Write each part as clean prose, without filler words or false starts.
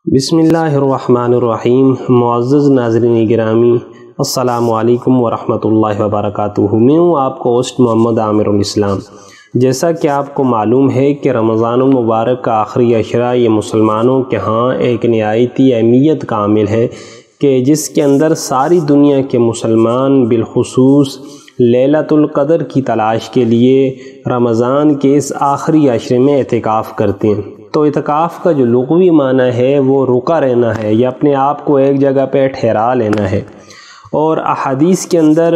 بسم اللہ الرحمن الرحیم۔ معزز ناظرین گرامی، السلام علیکم ورحمۃ اللہ وبرکاتہ۔ میں ہوں آپ کو ہوسٹ محمد عامر الاسلام۔ جیسا کہ آپ کو معلوم ہے کہ رمضان المبارک کا آخری عشرہ یہ مسلمانوں کے ہاں ایک نہایتی اہمیت کا عامل ہے کہ جس کے اندر ساری دنیا کے مسلمان بالخصوص لیلۃ القدر کی تلاش کے لیے رمضان کے اس آخری عشرے میں اعتکاف کرتے ہیں۔ تو اعتکاف کا جو لغوی معنی ہے وہ رکا رہنا ہے یا اپنے آپ کو ایک جگہ پہ ٹھہرا لینا ہے، اور احادیث کے اندر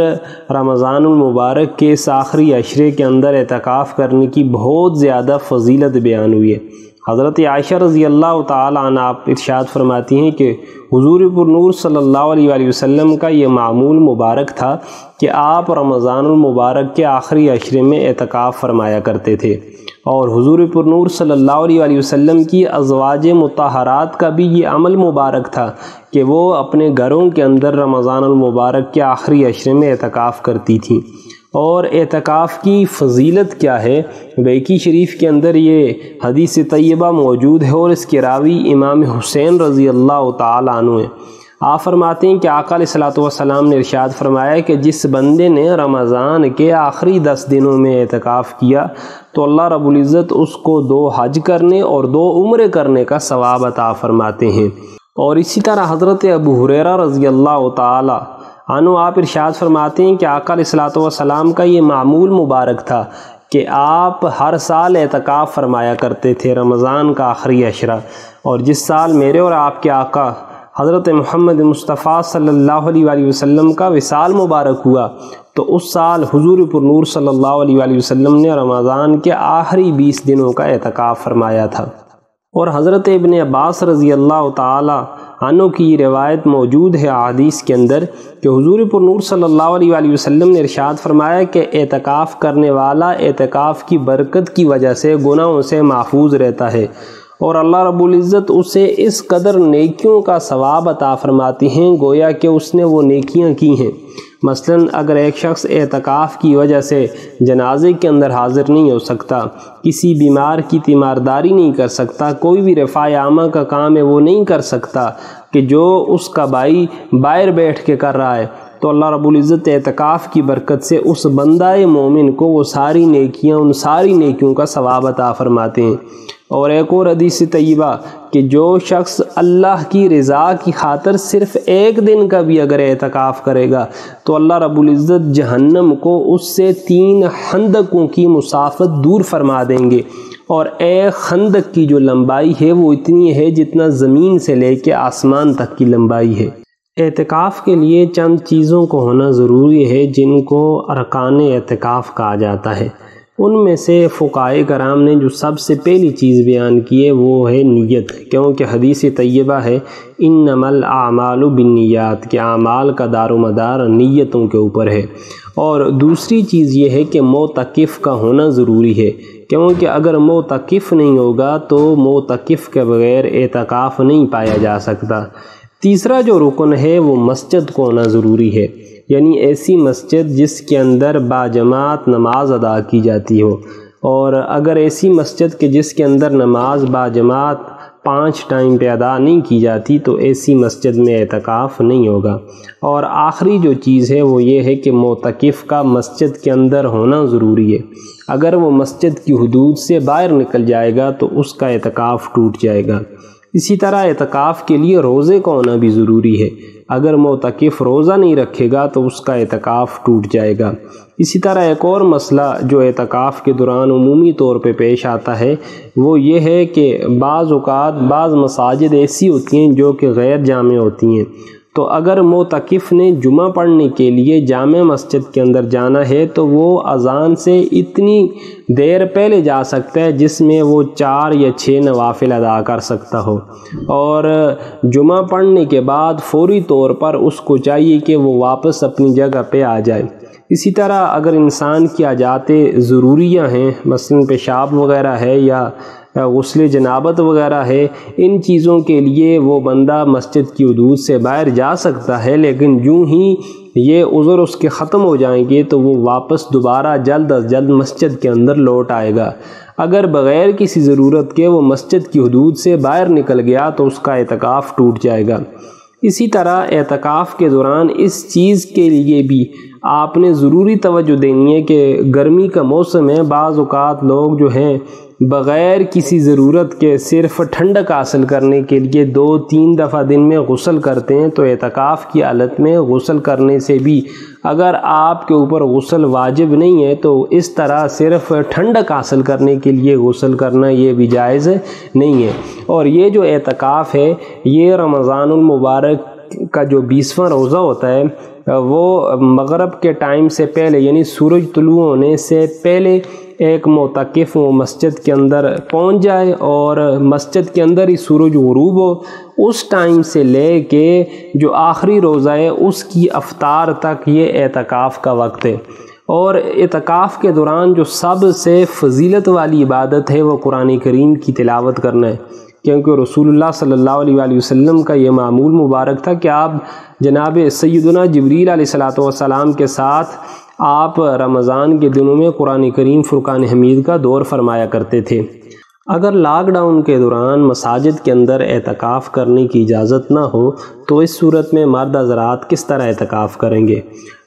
رمضان المبارک کے اس آخری عشرے کے اندر اعتکاف کرنے کی بہت زیادہ فضیلت بیان ہوئی ہے۔ حضرت عائشہ رضی اللہ تعالی عنہ آپ ارشاد فرماتی ہیں کہ حضور پر نور صلی اللہ علیہ وآلہ وسلم کا یہ معمول مبارک تھا کہ آپ رمضان المبارک کے آخری عشرے میں اعتکاف فرمایا کرتے تھے، اور حضور پر نور صلی اللہ علیہ وآلہ وسلم کی ازواج مطہرات کا بھی یہ عمل مبارک تھا کہ وہ اپنے گھروں کے اندر رمضان المبارک کے آخری عشرے میں اعتکاف کرتی تھیں۔ اور اعتکاف کی فضیلت کیا ہے؟ بیکی شریف کے اندر یہ حدیث طیبہ موجود ہے، اور اس کے راوی امام حسین رضی اللہ تعالی عنہ ہیں۔ آپ فرماتے ہیں کہ آقا علیہ الصلوۃ والسلام نے ارشاد فرمایا کہ جس بندے نے رمضان کے آخری 10 دنوں میں اعتکاف کیا تو اللہ رب العزت اس کو 2 حج کرنے اور 2 عمرے کرنے کا ثواب عطا فرماتے ہیں۔ اور اسی طرح حضرت ابو ہریرہ رضی اللہ تعالی عنہ آپ ارشاد فرماتے ہیں کہ آقا علیہ الصلوۃ والسلام کا یہ معمول مبارک تھا کہ آپ ہر سال اعتکاف فرمایا کرتے تھے رمضان کا آخری عشرہ، اور جس سال میرے اور آپ کے آقا حضرت محمد مصطفیٰ صلی اللہ علیہ وآلہ وسلم کا وصال مبارک ہوا تو اس سال حضور پر نور صلی اللہ علیہ وآلہ وسلم نے رمضان کے آخری 20 دنوں کا اعتکاف فرمایا تھا۔ اور حضرت ابن عباس رضی اللہ تعالی عنہ کی یہ روایت موجود ہے احادیث کے اندر کہ حضور پر نور صلی اللہ علیہ وآلہ وسلم نے ارشاد فرمایا کہ اعتکاف کرنے والا اعتکاف کی برکت کی وجہ سے گناہوں سے محفوظ رہتا ہے، اور اللہ رب العزت اسے اس قدر نیکیوں کا ثواب عطا فرماتی ہیں گویا کہ اس نے وہ نیکیاں کی ہیں۔ مثلا اگر ایک شخص اعتکاف کی وجہ سے جنازے کے اندر حاضر نہیں ہو سکتا، کسی بیمار کی تیمارداری نہیں کر سکتا، کوئی بھی رفع عامہ کا کام ہے وہ نہیں کر سکتا کہ جو اس کا بھائی باہر بیٹھ کے کر رہا ہے، تو اللہ رب العزت اعتکاف کی برکت سے اس بندہ مومن کو وہ ساری نیکیاں، ان ساری نیکیوں کا ثواب عطا فرماتے ہیں۔ اور ایک اور حدیث طیبہ کہ جو شخص اللہ کی رضا کی خاطر صرف ایک دن کا بھی اگر اعتکاف کرے گا تو اللہ رب العزت جہنم کو اس سے 3 خندقوں کی مسافت دور فرما دیں گے، اور ایک خندق کی جو لمبائی ہے وہ اتنی ہے جتنا زمین سے لے کے آسمان تک کی لمبائی ہے۔ اعتکاف کے لیے چند چیزوں کو ہونا ضروری ہے جن کو ارکان اعتکاف کہا جاتا ہے۔ ان میں سے فقہائے کرام نے جو سب سے پہلی چیز بیان کی ہے وہ ہے نیت، کیونکہ حدیث طیبہ ہے انما الاعمال بالنیات، کہ اعمال کا دار و مدار نیتوں کے اوپر ہے۔ اور دوسری چیز یہ ہے کہ معتکف کا ہونا ضروری ہے، کیونکہ اگر معتکف نہیں ہوگا تو معتکف کے بغیر اعتکاف نہیں پایا جا سکتا۔ تیسرا جو رکن ہے وہ مسجد کو ہونا ضروری ہے، یعنی ایسی مسجد جس کے اندر باجماعت نماز ادا کی جاتی ہو، اور اگر ایسی مسجد کہ جس کے اندر نماز باجماعت 5 ٹائم پہ ادا نہیں کی جاتی تو ایسی مسجد میں اعتکاف نہیں ہوگا۔ اور آخری جو چیز ہے وہ یہ ہے کہ معتکف کا مسجد کے اندر ہونا ضروری ہے، اگر وہ مسجد کی حدود سے باہر نکل جائے گا تو اس کا اعتکاف ٹوٹ جائے گا۔ اسی طرح اعتکاف کے لیے روزے کا ہونا بھی ضروری ہے، اگر معتکف روزہ نہیں رکھے گا تو اس کا اعتکاف ٹوٹ جائے گا۔ اسی طرح ایک اور مسئلہ جو اعتکاف کے دوران عمومی طور پہ پیش آتا ہے وہ یہ ہے کہ بعض اوقات بعض مساجد ایسی ہوتی ہیں جو کہ غیر جامع ہوتی ہیں، تو اگر معتکف نے جمعہ پڑھنے کے لیے جامع مسجد کے اندر جانا ہے تو وہ اذان سے اتنی دیر پہلے جا سکتا ہے جس میں وہ 4 یا 6 نوافل ادا کر سکتا ہو، اور جمعہ پڑھنے کے بعد فوری طور پر اس کو چاہیے کہ وہ واپس اپنی جگہ پہ آ جائے۔ اسی طرح اگر انسان کی حاجات ضروریہ ہیں، مثلا پیشاب وغیرہ ہے یا غسل جنابت وغیرہ ہے، ان چیزوں کے لیے وہ بندہ مسجد کی حدود سے باہر جا سکتا ہے، لیکن یوں ہی یہ عذر اس کے ختم ہو جائیں گے تو وہ واپس دوبارہ جلد از جلد مسجد کے اندر لوٹ آئے گا۔ اگر بغیر کسی ضرورت کے وہ مسجد کی حدود سے باہر نکل گیا تو اس کا اعتکاف ٹوٹ جائے گا۔ اسی طرح اعتکاف کے دوران اس چیز کے لیے بھی آپ نے ضروری توجہ دینی ہے کہ گرمی کا موسم ہے، بعض اوقات لوگ جو ہیں بغیر کسی ضرورت کے صرف ٹھنڈک حاصل کرنے کے لیے 2-3 دفعہ دن میں غسل کرتے ہیں، تو اعتکاف کی حالت میں غسل کرنے سے بھی اگر آپ کے اوپر غسل واجب نہیں ہے تو اس طرح صرف ٹھنڈک حاصل کرنے کے لیے غسل کرنا یہ بھی جائز نہیں ہے۔ اور یہ جو اعتکاف ہے یہ رمضان المبارک کا جو 20واں روزہ ہوتا ہے وہ مغرب کے ٹائم سے پہلے یعنی سورج طلوع ہونے سے پہلے ایک معتکف وہ مسجد کے اندر پہنچ جائے اور مسجد کے اندر ہی سورج غروب ہو، اس ٹائم سے لے کے جو آخری روزہ ہے اس کی افطار تک یہ اعتکاف کا وقت ہے۔ اور اعتکاف کے دوران جو سب سے فضیلت والی عبادت ہے وہ قرآن کریم کی تلاوت کرنا ہے، کیونکہ رسول اللہ صلی اللہ علیہ وآلہ وسلم کا یہ معمول مبارک تھا کہ آپ جناب سیدنا جبریل علیہ السلام کے ساتھ آپ رمضان کے دنوں میں قرآن کریم فرقان حمید کا دور فرمایا کرتے تھے۔ اگر لاک ڈاؤن کے دوران مساجد کے اندر اعتکاف کرنے کی اجازت نہ ہو تو اس صورت میں مرد حضرات کس طرح اعتکاف کریں گے؟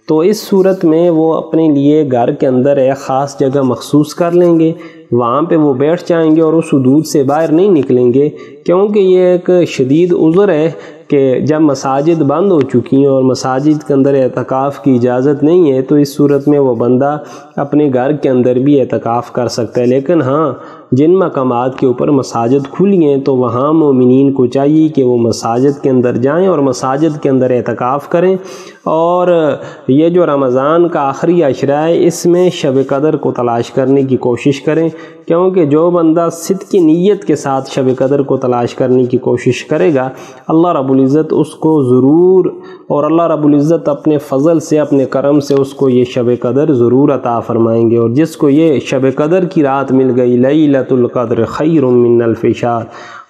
تو اس صورت میں وہ اپنے لیے گھر کے اندر ایک خاص جگہ مخصوص کر لیں گے، وہاں پہ وہ بیٹھ جائیں گے اور اس حدود سے باہر نہیں نکلیں گے، کیونکہ یہ ایک شدید عذر ہے کہ جب مساجد بند ہو چکی ہیں اور مساجد کے اندر اعتکاف کی اجازت نہیں ہے تو اس صورت میں وہ بندہ اپنے گھر کے اندر بھی اعتکاف کر سکتا ہے۔ لیکن ہاں، جن مقامات کے اوپر مساجد کھلی ہیں تو وہاں مومنین کو چاہیے کہ وہ مساجد کے اندر جائیں اور مساجد کے اندر اعتکاف کریں۔ اور یہ جو رمضان کا آخری عشرہ ہے اس میں شب قدر کو تلاش کرنے کی کوشش کریں، کیونکہ جو بندہ صدق کی نیت کے ساتھ شب قدر کو تلاش کرنے کی کوشش کرے گا اللہ رب العزت اس کو ضرور، اور اللہ رب العزت اپنے فضل سے اپنے کرم سے اس کو یہ شب قدر ضرور عطا فرمائیں گے۔ اور جس کو یہ شب قدر کی رات مل گئی، لیلۃ القدر خیر من الف شہر،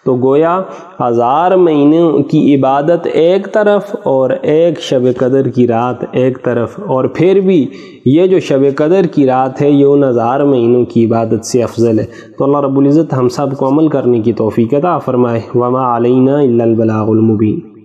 تو گویا 1000 مہینوں کی عبادت ایک طرف اور ایک شب قدر کی رات ایک طرف، اور پھر بھی یہ جو شب قدر کی رات ہے یہ ان 1000 مہینوں کی عبادت سے افضل ہے۔ تو اللہ رب العزت ہم سب کو عمل کرنے کی توفیق عطا فرمائے۔ وما علینا الا البلاغ المبین۔